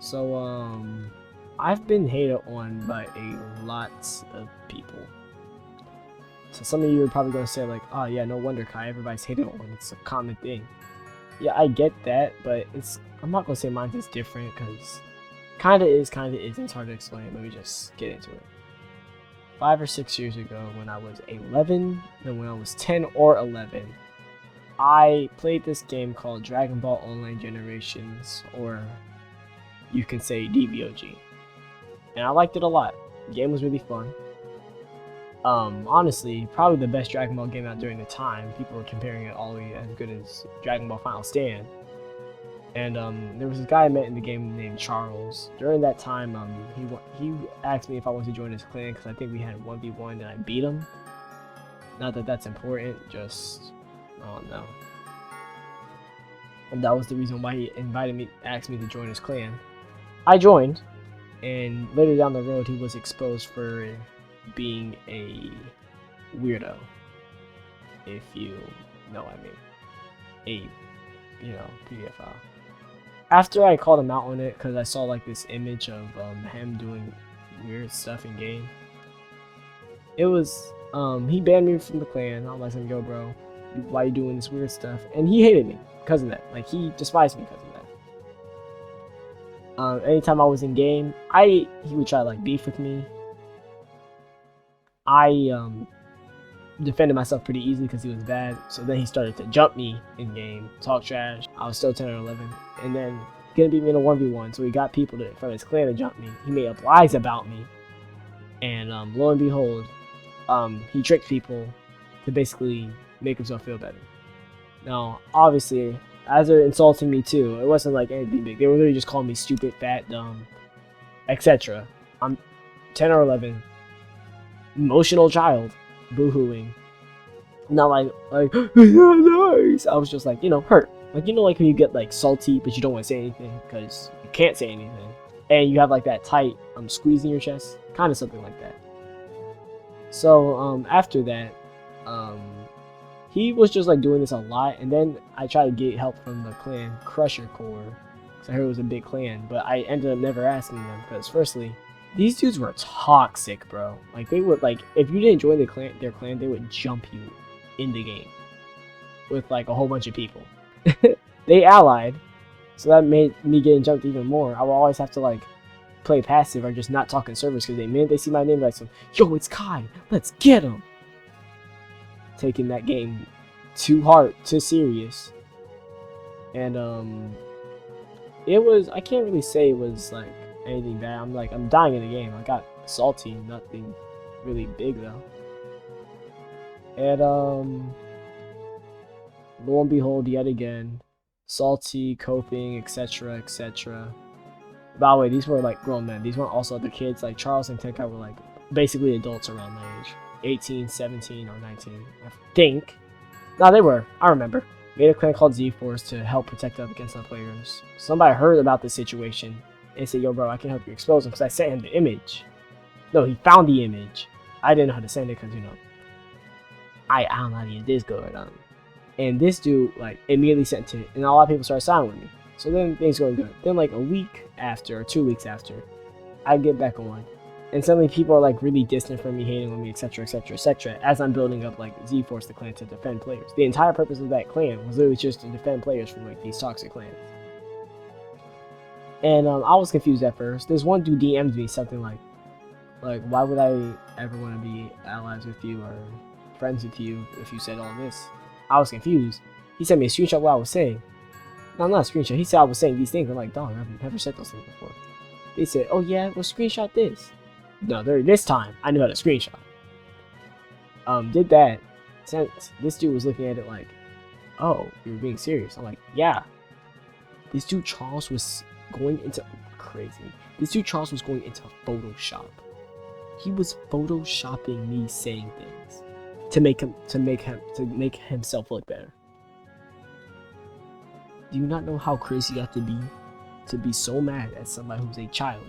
So, I've been hated on by a lot of people. So some of you are probably going to say like, oh yeah, no wonder, Kai, everybody's hated on. It's a common thing. Yeah, I get that, but I'm not going to say mine's is different because kind of is, kind of isn't. It's hard to explain. Let me just get into it. 5 or 6 years ago when I was 11, then when I was 10 or 11, I played this game called Dragon Ball Online Generations, or you can say DBOG. And I liked it a lot. The game was really fun. Honestly, probably the best Dragon Ball game out during the time. People were comparing it all the way as good as Dragon Ball Final Stand. And there was this guy I met in the game named Charles. During that time, he asked me if I wanted to join his clan because I think we had 1v1 and I beat him. Not that that's important, just I don't know. And that was the reason why he asked me to join his clan. I joined, and later down the road, he was exposed for being a weirdo, if you know what I mean. PDF file. After I called him out on it, because I saw like this image of him doing weird stuff in game. It was, he banned me from the clan. I was like, yo bro, why you doing this weird stuff? And he hated me because of that. Like, he despised me because of that. Anytime I was in game, he would try to like beef with me. I defended myself pretty easily because he was bad. So then he started to jump me in game, talk trash. I was still 10 or 11, and then he couldn't beat me in a 1v1. So he got people from his clan to jump me. He made up lies about me, and lo and behold, he tricked people to basically make himself feel better. Now, obviously, as they're insulting me too, it wasn't like anything big. They were literally just calling me stupid, fat, dumb, etc. I'm 10 or 11. Emotional child, boo-hooing. Not like nice. I was just like, hurt. Like, like when you get like salty, but you don't want to say anything because you can't say anything, and you have like that tight squeeze in your chest, kind of something like that. So after that, he was just like doing this a lot, and then I tried to get help from the clan Crusher Core, because I heard it was a big clan, but I ended up never asking them because firstly, these dudes were toxic, bro. Like, they would, like, if you didn't join their clan, they would jump you in the game with, like, a whole bunch of people. They allied, so that made me getting jumped even more. I would always have to, like, play passive or just not talk in servers because they see my name like, yo, it's Kai, let's get him. Taking that game too hard, too serious. And, it was, I can't really say it was, like, anything bad. I'm dying in the game. I got salty, nothing really big though. And lo and behold, yet again, salty, coping, etc, etc. By the way, these were like grown men. These weren't also other kids. Like Charles and Tenkai were like basically adults around my age, 18, 17, or 19, I think. No, they were. I remember. Made a clan called Z-Force to help protect us against the players. Somebody heard about this situation and said, yo bro, I can help you expose him, because I sent him the image. No, he found the image. I didn't know how to send it because, I don't know how to use Discord. And this dude, like, immediately sent it, and a lot of people started signing with me. So then things going good. Then like a week after, or 2 weeks after, I get back on. And suddenly people are like really distant from me, hating on me, etc, etc, etc, as I'm building up like Z-Force, the clan, to defend players. The entire purpose of that clan was literally just to defend players from like these toxic clans. And I was confused at first. There's one dude DM'd me something like, why would I ever want to be allies with you or friends with you if you said all this? I was confused. He sent me a screenshot of what I was saying. No, not a screenshot. He said I was saying these things. I'm like, dog, I've never said those things before. They said, oh yeah, well screenshot this. No, this time, I knew how to screenshot. Did that. Since this dude was looking at it like, oh, you were being serious. I'm like, yeah. This dude Charles was going into crazy. This dude Charles was going into Photoshop. He was photoshopping me saying things to make himself look better. Do you not know how crazy you have to be so mad at somebody who's a child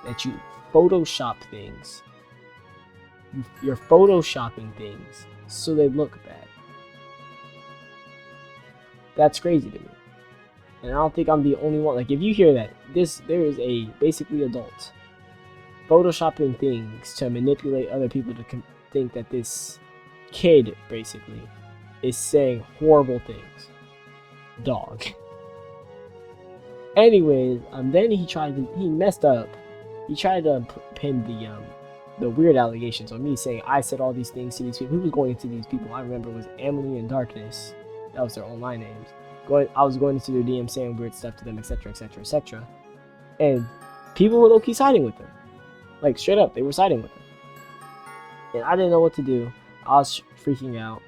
that you Photoshop things? You're photoshopping things so they look bad. That's crazy to me. And I don't think I'm the only one. Like, if you hear that, there is a basically adult photoshopping things to manipulate other people to think that this kid basically is saying horrible things. Dog. Anyways, then he messed up. He tried to pin the weird allegations on me, saying I said all these things to these people. He was going into these people. I remember it was Emily and Darkness. That was their online names. I was going into their DM saying weird stuff to them, etc., etc., etc. And people were low-key siding with them. Like, straight up, they were siding with them. And I didn't know what to do. I was freaking out.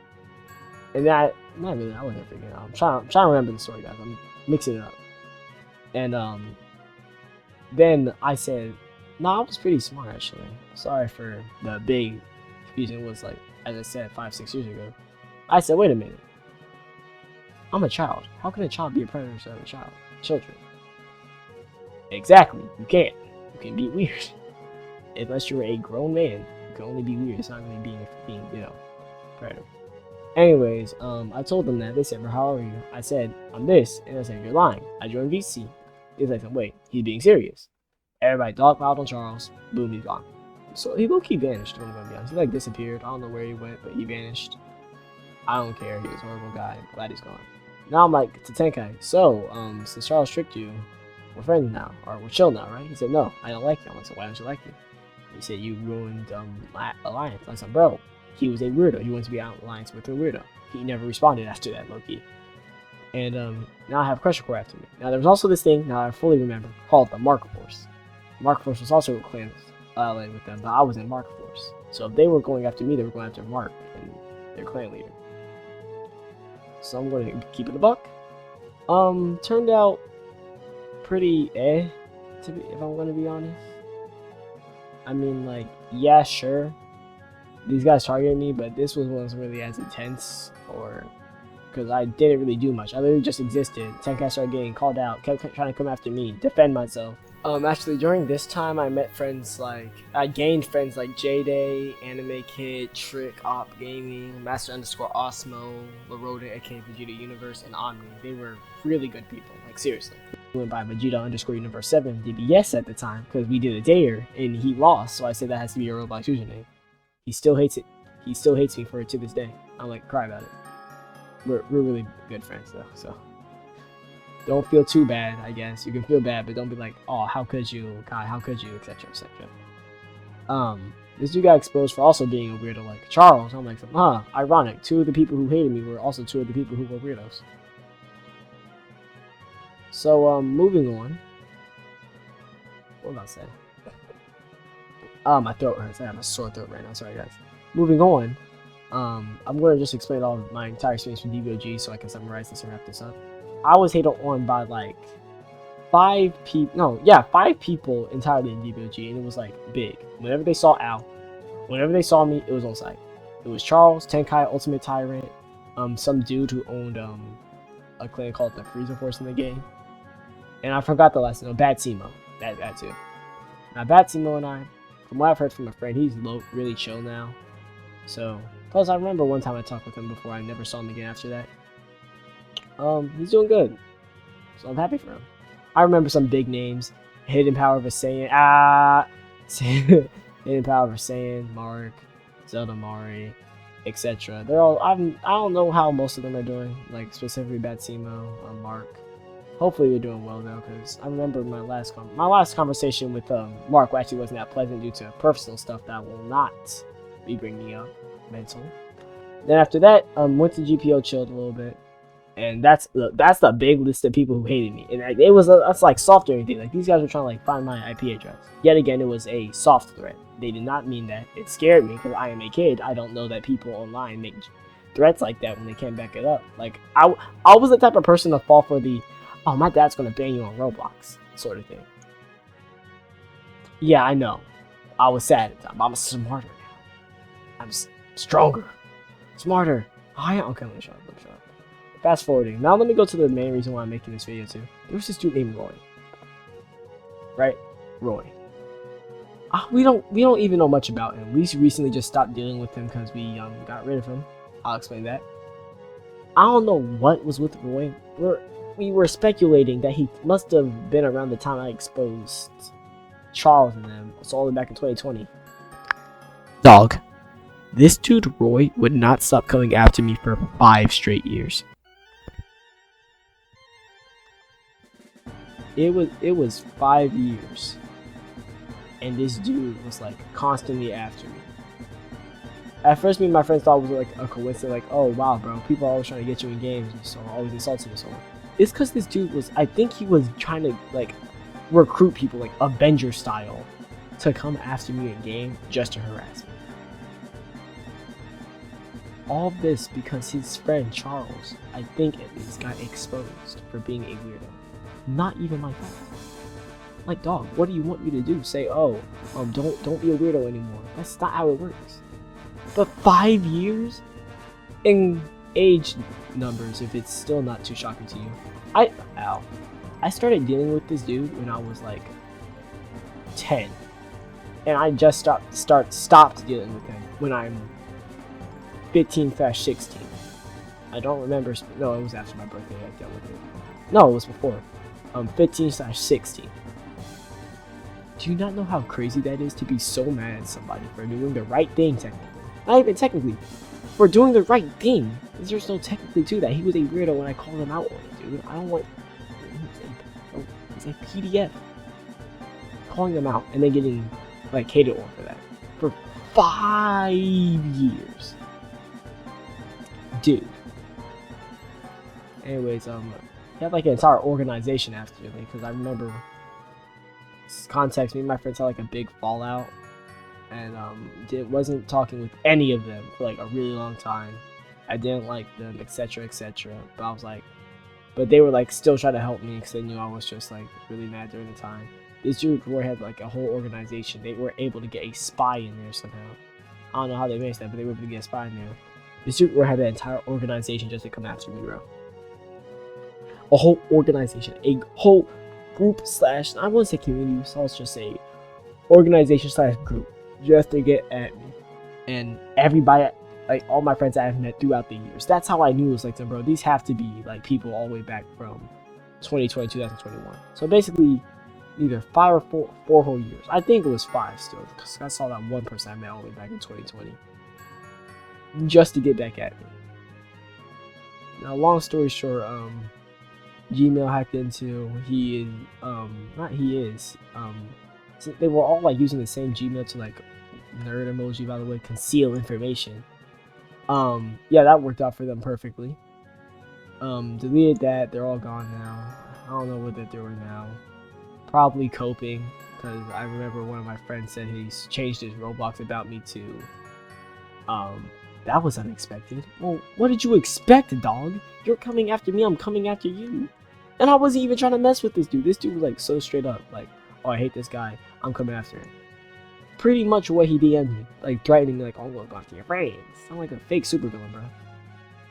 And I wasn't freaking out. I'm trying to remember the story, guys. I'm mixing it up. And then I said, I was pretty smart, actually. Sorry for the big confusion. It was like, as I said, 5-6 years ago. I said, wait a minute. I'm a child. How can a child be a predator to other children? Exactly. You can't. You can be weird. Unless you're a grown man, you can only be weird. It's not really being predator. Anyways, I told them that. They said, bro, how are you? I said, I'm this. And I said, you're lying. I joined VC. They said, wait, he's being serious. Everybody dogpiled on Charles. Boom, he's gone. So he low-key vanished, I'm gonna be honest. He like disappeared. I don't know where he went, but he vanished. I don't care. He was a horrible guy. I'm glad he's gone. Now I'm like, to Tenkai. So, since Charles tricked you, we're friends now. Or we're chill now, right? He said, no, I don't like you. I'm like, so why don't you like me? He said, you ruined alliance. I said, bro, he was a weirdo. He wanted to be out in alliance with a weirdo. He never responded after that, low-key. And now I have Crusher Core after me. Now there was also this thing, now I fully remember, called the Mark Force. Mark Force was also clan allied with them, but I was in Mark Force. So if they were going after me, they were going after Mark and their clan leader. So I'm going to keep it a buck. Turned out pretty if I'm going to be honest. I mean, like, yeah, sure. These guys targeted me, but this wasn't really as intense, or because I didn't really do much. I literally just existed. Tenkai started getting called out, kept trying to come after me, defend myself. Actually, during this time, I gained friends like J-Day, Anime Kid, Trick, Op Gaming, Master_Osmo, Laroda, aka Vegeta Universe, and Omni. They were really good people, like seriously. I went by Vegeta_Universe 7 DBS at the time, because we did a dare, and he lost, so I said that has to be a ROBLOX username. He still hates it. He still hates me for it to this day. I'm like, cry about it. We're really good friends, though, so. Don't feel too bad, I guess. You can feel bad, but don't be like, oh, how could you, God, how could you, etc., etc. This dude got exposed for also being a weirdo like Charles. I'm like, ironic. 2 of the people who hated me were also 2 of the people who were weirdos. So, moving on. What was I saying? My throat hurts. I have a sore throat right now. Sorry, guys. Moving on. I'm going to just explain all of my entire experience from DBOG so I can summarize this and wrap this up. I was hated on by like 5 people. 5 people entirely in DBOG, and it was like big. Whenever they saw Al, whenever they saw me, it was on site. It was Charles, Tenkai, Ultimate Tyrant, some dude who owned a clan called the Freezer Force in the game, and I forgot the last name. Bad Simo. That too. Now Bad Simo and I, from what I've heard from a friend, he's really chill now. So plus I remember one time I talked with him before. I never saw him again after that. He's doing good, so I'm happy for him. I remember some big names: Hidden Power of a Saiyan, Hidden Power of a Saiyan, Mark, Zelda Mari, etc. They're all. I don't know how most of them are doing, like specifically Bad Simo, Mark. Hopefully they're doing well though, because I remember my last conversation with Mark actually wasn't that pleasant due to personal stuff that I will not be bringing up mentally. Then after that, went to GPO, chilled a little bit. And that's the big list of people who hated me, and that's like soft or anything. Like these guys were trying to like find my IP address. Yet again, it was a soft threat. They did not mean that. It scared me because I am a kid. I don't know that people online make threats like that when they can't back it up. Like I was the type of person to fall for the, oh, my dad's gonna ban you on Roblox sort of thing. Yeah, I know. I was sad at the time. I'm smarter now. I'm stronger, smarter. Okay, let me shut up. Fast forwarding. Now let me go to the main reason why I'm making this video too. There was this dude named Roy. Right? Roy. We don't even know much about him. We recently just stopped dealing with him because we got rid of him. I'll explain that. I don't know what was with Roy. we were speculating that he must have been around the time I exposed Charles and them. It's all the way back in 2020. Dog. This dude Roy would not stop coming after me for 5 straight years. It was 5 years. And this dude was like constantly after me. At first, me and my friends thought it was like a coincidence, like, oh wow, bro, people are always trying to get you in games, so always insulting you. So it's because this dude was, I think he was trying to like recruit people like Avenger style to come after me in game just to harass me. All this because his friend Charles, I think at least, got exposed for being a weirdo. Not even my fault. Like, dog, what do you want me to do? Say, oh, don't be a weirdo anymore. That's not how it works. But 5 years? In age numbers, if it's still not too shocking to you. I started dealing with this dude when I was like 10. And I just stopped dealing with him when I'm 15/16. I don't remember. No, it was after my birthday I dealt with it. No, it was before. 15/16. Do you not know how crazy that is to be so mad at somebody for doing the right thing technically? Not even technically. For doing the right thing. There's no technically to that. He was a weirdo when I called him out on it, dude. I don't want... He's a PDF. Calling him out and then getting, like, hated on for that. For 5 years. Dude. Anyways, he had, like, an entire organization after me, because I remember... Context, me and my friends had, like, a big fallout. And wasn't talking with any of them for like a really long time. I didn't like them, etc, etc. But I was like, but they were like still trying to help me because they knew I was just like really mad during the time. This dude Roy had like a whole organization. They were able to get a spy in there somehow. I don't know how they managed that, but they were able to get a spy in there. This dude Roy had an entire organization just to come after me, bro. A whole organization, a whole group slash, I wouldn't say community, so let's just say organization slash group. Just to get at me. And everybody, like all my friends I've met throughout the years. That's how I knew it was like them, bro. These have to be like people all the way back from 2020, 2021. So basically, either 5 or 4 whole years. I think it was 5 still, because I saw that one person I met all the way back in 2020. Just to get back at me. Now, long story short, Gmail hacked into, they were all like using the same Gmail to like nerd emoji, by the way, conceal information. Yeah, that worked out for them perfectly. Deleted that, they're all gone now. I don't know what they're doing now. Probably coping, because I remember one of my friends said he's changed his ROBLOX about me to, that was unexpected. Well, what did you expect, dog? You're coming after me, I'm coming after you. And I wasn't even trying to mess with this dude. This dude was like so straight up, like, oh, I hate this guy, I'm coming after him. Pretty much what he DM'd me, like threatening me, like, oh, I'm gonna go after your friends. I'm like a fake supervillain, bro.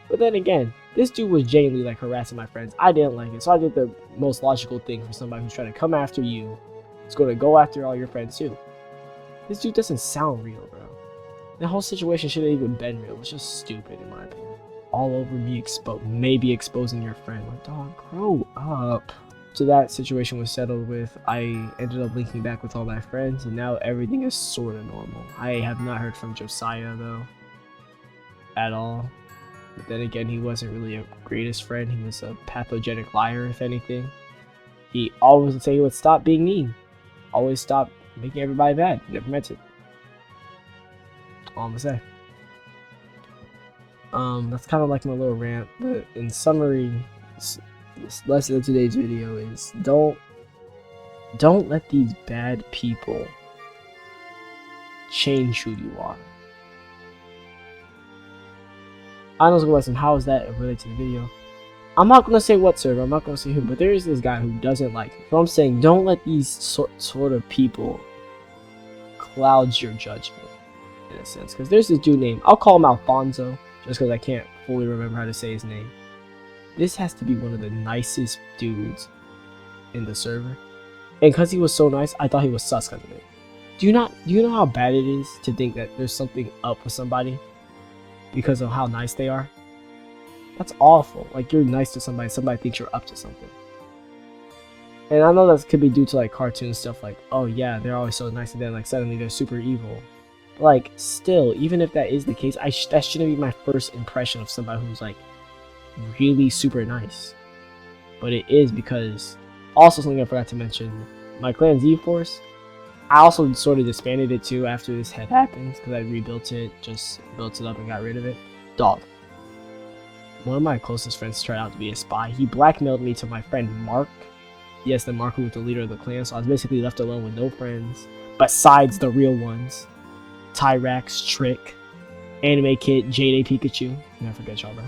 But then again, this dude was genuinely like harassing my friends. I didn't like it, so I did the most logical thing for somebody who's trying to come after you. It's going to go after all your friends too. This dude doesn't sound real, bro. The whole situation shouldn't even been real. It's just stupid in my opinion. All over me maybe exposing your friend. Like, dog, grow up. So that situation was settled with. I ended up linking back with all my friends, and now everything is sort of normal. I have not heard from Josiah though, at all. But then again, he wasn't really a greatest friend. He was a pathogenic liar, if anything. He always would say he would stop being mean. Always stop making everybody mad. Never meant it. All I'm gonna say. That's kind of like my little rant, but in summary, this lesson of today's video is don't let these bad people change who you are. I know lesson. How is that related to the video? I'm not gonna say what server. I'm not gonna say who, but there is this guy who doesn't like it. So I'm saying don't let these sort of people cloud your judgment in a sense. Because there's this dude named, I'll call him Alfonso, just because I can't fully remember how to say his name. This has to be one of the nicest dudes in the server, and because he was so nice, I thought he was sus because of it. Do you know how bad it is to think that there's something up with somebody because of how nice they are? That's awful. Like, you're nice to somebody, somebody thinks you're up to something. And I know that could be due to like cartoon stuff, like, oh yeah, they're always so nice, and then like suddenly they're super evil. But, like, still, even if that is the case, that shouldn't be my first impression of somebody who's like really super nice. But it is, because also something I forgot to mention, my clan Z-Force, I also sort of disbanded it too after this had happened, because I rebuilt it, just built it up and got rid of it. Dog. One of my closest friends turned out to be a spy. He blackmailed me to my friend Mark. Yes, the Mark who was the leader of the clan, so I was basically left alone with no friends, besides the real ones. Tyrax, Trick, Anime Kid, Jade Pikachu. Never forget y'all, bro.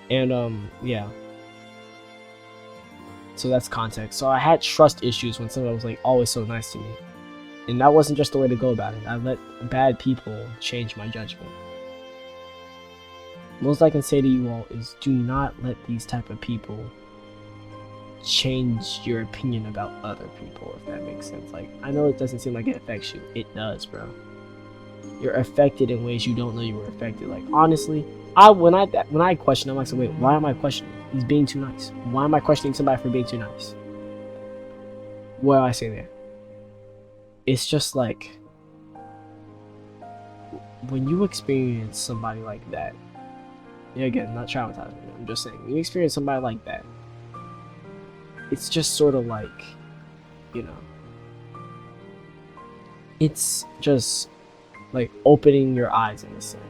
And, yeah. So that's context. So I had trust issues when somebody was, like, always so nice to me. And that wasn't just the way to go about it. I let bad people change my judgment. Most I can say to you all is do not let these type of people change your opinion about other people, if that makes sense. Like, I know it doesn't seem like it affects you. It does, bro. You're affected in ways you don't know you were affected. Like, honestly, when I question, I'm like, so wait, why am I questioning? He's being too nice. Why am I questioning somebody for being too nice? What do I say there? It's just like, when you experience somebody like that, yeah, again, not traumatizing, I'm just saying, when you experience somebody like that, it's just sort of like, you know, it's just like opening your eyes in a sense.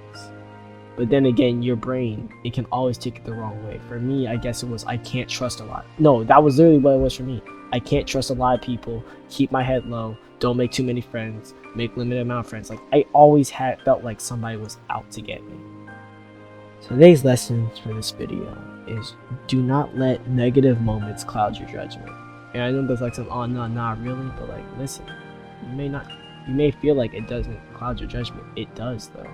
But then again, your brain, it can always take it the wrong way. For me, I guess it was, I can't trust a lot. No, that was literally what it was for me. I can't trust a lot of people, keep my head low, don't make too many friends, make limited amount of friends. Like, I always felt like somebody was out to get me. So today's lesson for this video is do not let negative moments cloud your judgment. And I know there's like some, oh no, not really, but like, listen, you may feel like it doesn't cloud your judgment. It does though.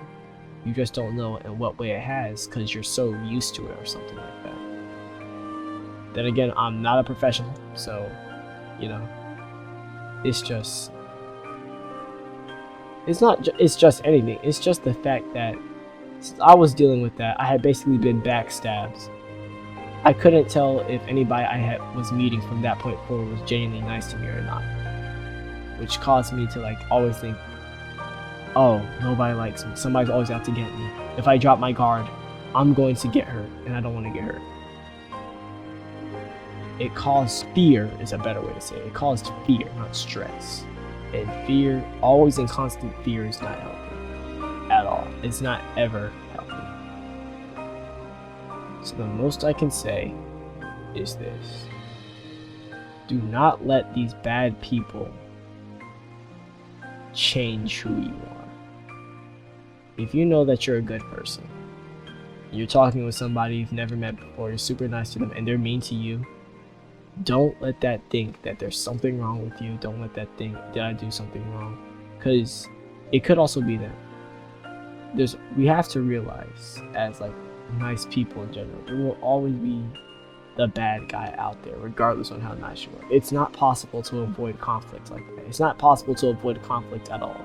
You just don't know in what way it has because you're so used to it or something like that. Then again, I'm not a professional, so, you know, it's just anything. It's just the fact that I was dealing with that. I had basically been backstabbed. I couldn't tell if anybody was meeting from that point forward was genuinely nice to me or not, which caused me to like always think, oh, nobody likes me. Somebody's always out to get me. If I drop my guard, I'm going to get hurt, and I don't want to get hurt. It caused fear is a better way to say it. It caused fear, not stress. And fear, always in constant fear, is not healthy at all. It's not ever healthy. So the most I can say is this. Do not let these bad people change who you are. If you know that you're a good person, you're talking with somebody you've never met before, you're super nice to them, and they're mean to you, don't let that think that there's something wrong with you. Don't let that think, did I do something wrong? Because it could also be them. We have to realize, as like nice people in general, there will always be the bad guy out there, regardless on how nice you are. It's not possible to avoid conflict like that. It's not possible to avoid conflict at all,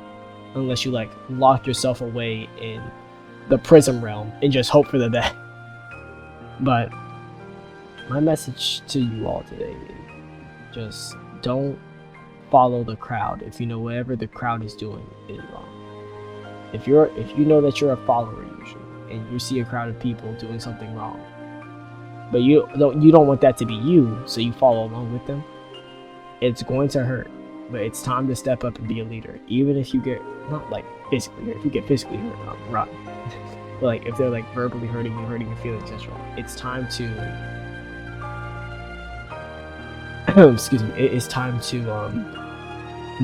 unless you like lock yourself away in the prism realm and just hope for the best. But my message to you all today is just don't follow the crowd if you know whatever the crowd is doing is wrong. If you know that you're a follower usually and you see a crowd of people doing something wrong, but you don't want that to be you, so you follow along with them, it's going to hurt. But it's time to step up and be a leader. Even if you get, not like physically hurt, if you get physically hurt, run. But like if they're like verbally hurting you, hurting your feelings, that's wrong. It's time to excuse me, it's time to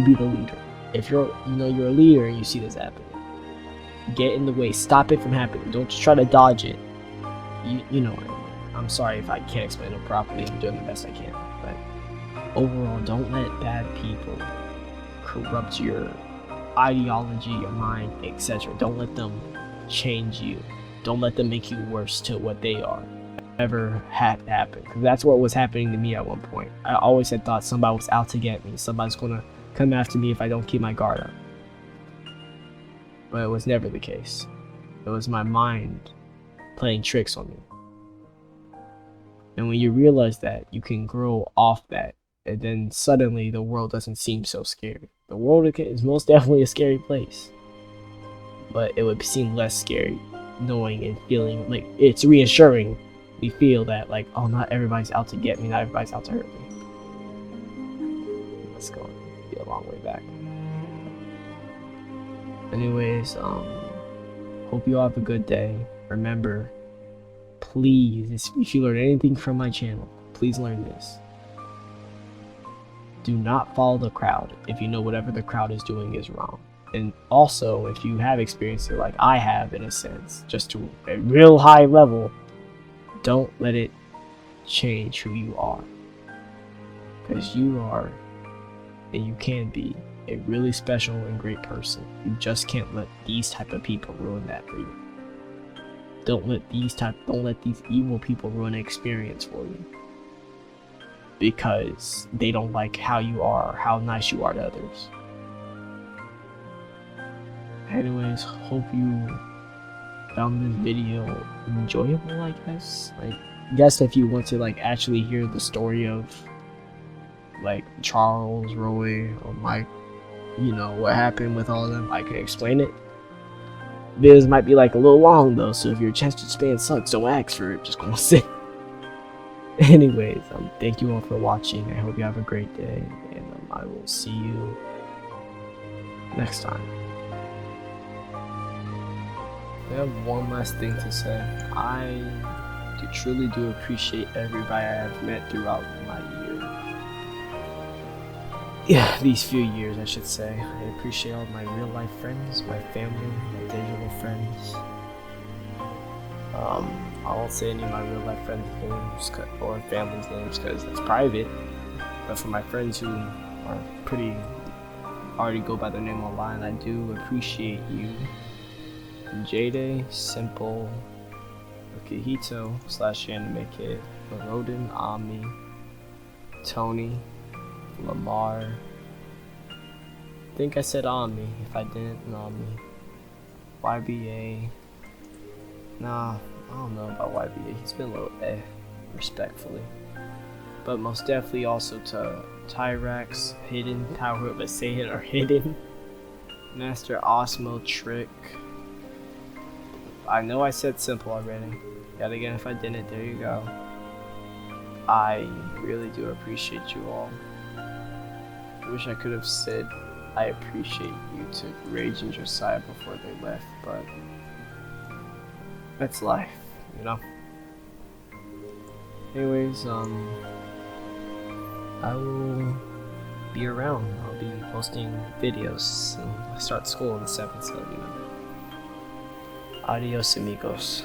be the leader. If you're a leader and you see this happening, get in the way, stop it from happening. Don't just try to dodge it. You know what I mean. I'm sorry if I can't explain it properly. I'm doing the best I can. But overall, don't let bad people corrupt your ideology, your mind, etc. Don't let them change you. Don't let them make you worse to what they are. Never had happened, because that's what was happening to me at one point. I always had thought somebody was out to get me. Somebody's gonna come after me if I don't keep my guard up. But it was never the case. It was my mind playing tricks on me. And when you realize that, you can grow off that, and then suddenly the world doesn't seem so scary. The world is most definitely a scary place, but it would seem less scary knowing and feeling like it's reassuring. We feel that like, oh, not everybody's out to get me, not everybody's out to hurt me. Let's go. Be a long way back. Anyways, hope you all have a good day. Remember, please, if you learn anything from my channel, please learn this. Do not follow the crowd if you know whatever the crowd is doing is wrong. And also, if you have experienced it like I have in a sense, just to a real high level, don't let it change who you are. Because you are, and you can be, a really special and great person. You just can't let these type of people ruin that for you. Don't let these evil people ruin an experience for you. Because they don't like how you are or how nice you are to others. Anyways, hope you found this video enjoyable, I guess. Like, guess if you want to like actually hear the story of like Charles, Roy, or Mike, you know, what happened with all of them, I can explain it. Videos might be like a little long though, so if your attention span sucks, don't ask for it, just go sit. Anyways, thank you all for watching. I hope you have a great day, and I will see you next time. I have one last thing to say. I truly do appreciate everybody I have met throughout my these few years, I should say. I appreciate all my real life friends, my family, my digital friends. I won't say any of my real life friends' names or family's names because it's private. But for my friends who are already go by their name online, I do appreciate you. Jade, Simple, Akihito / Anime Kid, Rodin, Ami, Tony, Lamar. I think I said Ami. If I didn't, Ami. YBA. Nah, I don't know about YBA. He's been a little respectfully. But most definitely also to Tyrax, Hidden, Power, but say it or Hidden, Master Osmo, Trick. I know I said Simple already. Yet again, if I didn't, there you go. I really do appreciate you all. I wish I could have said I appreciate you to Rage and Josiah before they left, but that's life, you know? Anyways, I will be around. I'll be posting videos, and I start school on the 7th, so, you know. Adios, amigos.